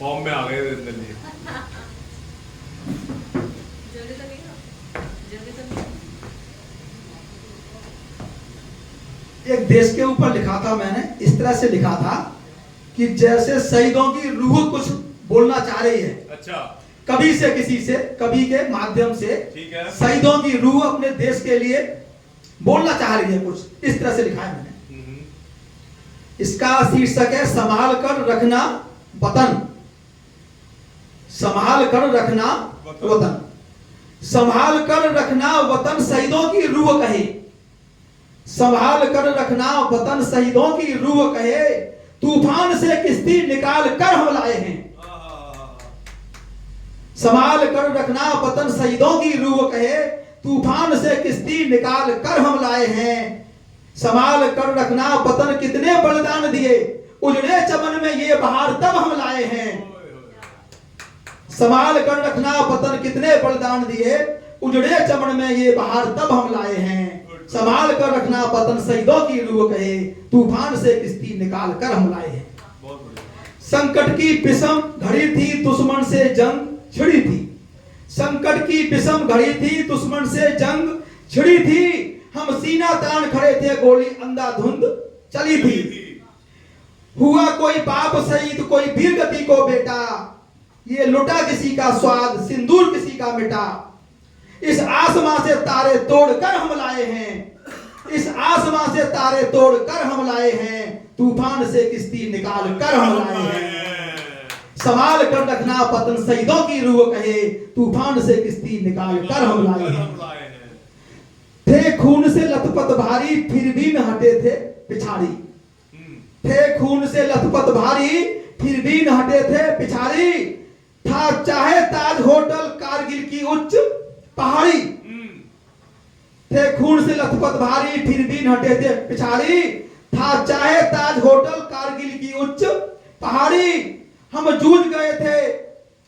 Form में आ गए वीरेंद्र जी। एक देश के ऊपर लिखा था मैंने, इस तरह से लिखा था कि जैसे शहीदों की रूह कुछ बोलना चाह रही है, अच्छा, कभी से किसी से, कभी के माध्यम से, ठीक है। शहीदों की रूह अपने देश के लिए बोलना चाह रही है, कुछ इस तरह से लिखा है मैंने। इसका शीर्षक है संभाल कर रखना वतन, संभाल कर रखना वतन, संभाल कर रखना वतन शहीदों की रूह कहे, संभाल कर रखना वतन शहीदों की रूह कहे, तूफान से किश्ती निकाल कर हम लाए हैं। संभाल कर रखना वतन शहीदों की रूह कहे, तूफान से किश्ती निकाल कर हम लाए हैं। संभाल कर रखना वतन कितने बलिदान दिए, उजड़े चमन में ये बहार तब हम लाए हैं। संभाल कर रखना वतन कितने बलिदान दिए, उजड़े चमन में ये बहार तब हम लाए हैं। संभाल कर रखना वतन शहीदों की रूह कहे, तूफान से किश्ती निकाल कर हम लाए हैं। संकट की विषम घड़ी थी, दुश्मन से जंग छिड़ी थी, संकट की विषम घड़ी थी, दुश्मन से जंग छिड़ी थी। हम सीना तान खड़े थे, गोली अंधाधुंध चली थी। हुआ कोई बाप शहीद, कोई वीर गति को बेटा, ये लुटा किसी का स्वाद, सिंदूर किसी का मिटा। इस आसमां से तारे तोड़कर हम लाए हैं, इस आसमां से तारे तोड़कर हम लाए हैं, तूफान से किश्ती निकाल कर हम लाए हैं। संभाल कर रखना वतन शहीदों की रूह कहे, तूफान से किश्ती निकाल कर हम लाए हैं। थे खून से लथपथ भारी, फिर भी न हटे थे पिछाड़ी, थे खून से लथपथ भारी, फिर भी न हटे थे पिछाड़ी। था चाहे ताज होटल कारगिल की उच्च पहाड़ी, थे खून से लथपथ भारी, फिर भी न हटे थे पिछाड़ी। था चाहे ताज होटल कारगिल की उच्च पहाड़ी। हम जूझ गए थे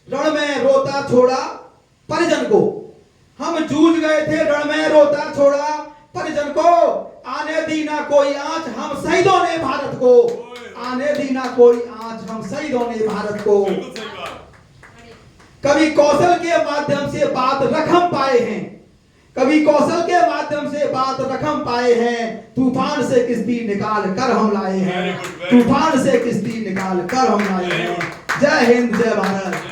रण में, रोता छोड़ा परिजन को, हम जूझ गए थे रण में, रोता छोड़ा परिजन को। आने दी ना कोई आंच हम शहीदों ने भारत को, आने दी ना कोई आंच हम शहीदों ने भारत को। कभी कौशल के माध्यम से बात रख हम पाए हैं, कभी कौशल के माध्यम से बात रख हम पाए हैं, तूफान से किश्ती निकाल कर हम लाए हैं, तूफान से किश्ती निकाल कर हम लाए हैं। जय हिंद, जय भारत।